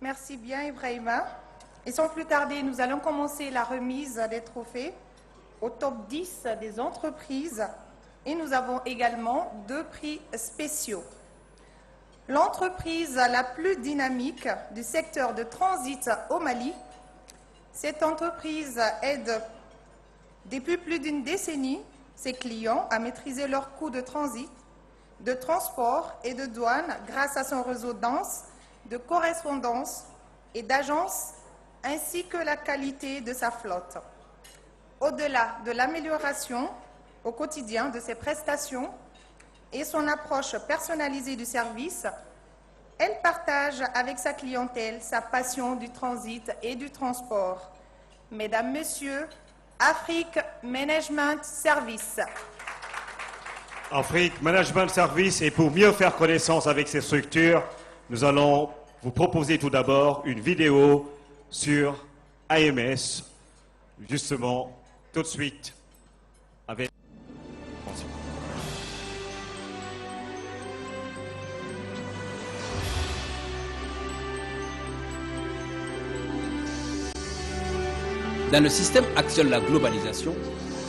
Merci bien, Ibrahima. Et sans plus tarder, nous allons commencer la remise des trophées au top 10 des entreprises. Et nous avons également 2 prix spéciaux. L'entreprise la plus dynamique du secteur de transit au Mali. Cette entreprise aide depuis plus d'une décennie ses clients à maîtriser leurs coûts de transit, de transport et de douane grâce à son réseau dense de correspondance et d'agences ainsi que la qualité de sa flotte. Au-delà de l'amélioration au quotidien de ses prestations et son approche personnalisée du service, elle partage avec sa clientèle sa passion du transit et du transport. Mesdames, Messieurs, Afrique Management Service. Afrique Management Service, et pour mieux faire connaissance avec ces structures, nous allons vous proposer tout d'abord une vidéo sur AMS, justement, tout de suite, avec... Dans le système actuel de la globalisation,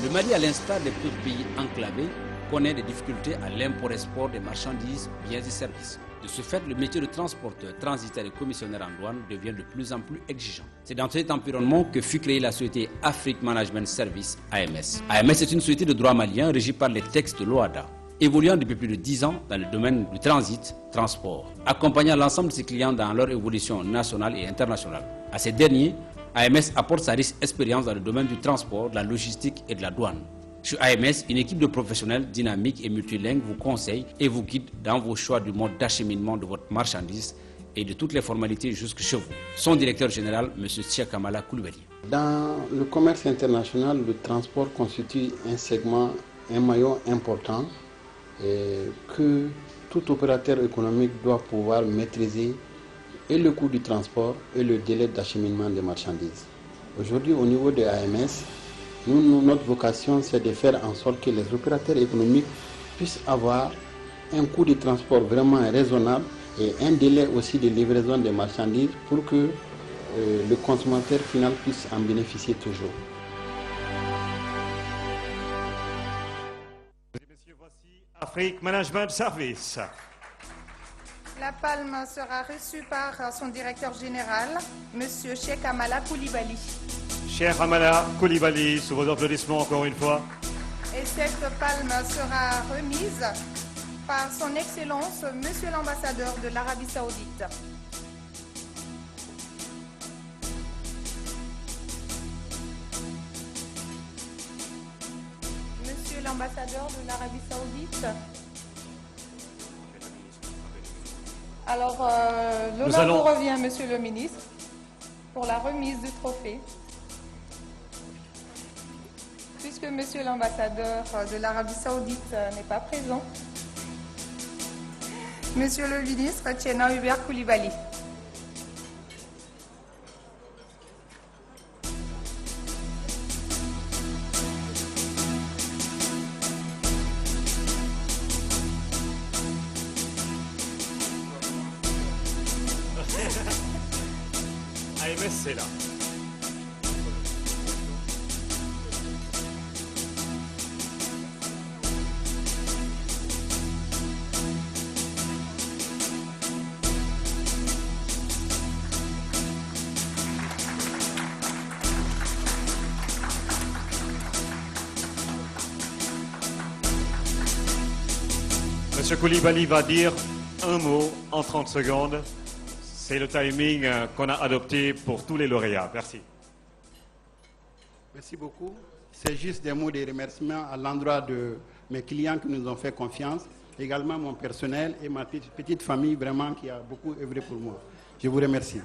le Mali, à l'instar des autres pays enclavés, connaît des difficultés à l'import-export des marchandises, biens et services. De ce fait, le métier de transporteur, transitaire et commissionnaire en douane devient de plus en plus exigeant. C'est dans cet environnement que fut créée la société Afrique Management Service, AMS. AMS est une société de droit malien régie par les textes de l'OADA, évoluant depuis plus de 10 ans dans le domaine du transit, transport, accompagnant l'ensemble de ses clients dans leur évolution nationale et internationale. À ces derniers, AMS apporte sa riche expérience dans le domaine du transport, de la logistique et de la douane. Chez AMS, une équipe de professionnels dynamiques et multilingues vous conseille et vous guide dans vos choix du mode d'acheminement de votre marchandise et de toutes les formalités jusque chez vous. Son directeur général, M. Cheikh Amala Koulibaly. Dans le commerce international, le transport constitue un segment, un maillon important que tout opérateur économique doit pouvoir maîtriser, et le coût du transport et le délai d'acheminement des marchandises. Aujourd'hui, au niveau de AMS, notre vocation, c'est de faire en sorte que les opérateurs économiques puissent avoir un coût de transport vraiment raisonnable et un délai aussi de livraison des marchandises pour que le consommateur final puisse en bénéficier toujours. Mesdames et messieurs, voici Afrique Management Service. La palme sera reçue par son directeur général, M. Cheikh Amala Koulibaly. Cheikh Amala Koulibaly, sous vos applaudissements encore une fois. Et cette palme sera remise par son Excellence, Monsieur l'ambassadeur de l'Arabie Saoudite. Monsieur l'ambassadeur de l'Arabie Saoudite. Alors, l'honneur vous revient, Monsieur le ministre, pour la remise du trophée. Puisque Monsieur l'ambassadeur de l'Arabie Saoudite n'est pas présent, Monsieur le ministre Tchéna Hubert Koulibaly. AMS, c'est là. Monsieur Koulibaly va dire un mot en 30 secondes. C'est le timing qu'on a adopté pour tous les lauréats. Merci. Merci beaucoup. C'est juste des mots de remerciement à l'endroit de mes clients qui nous ont fait confiance, également mon personnel et ma petite famille vraiment qui a beaucoup œuvré pour moi. Je vous remercie.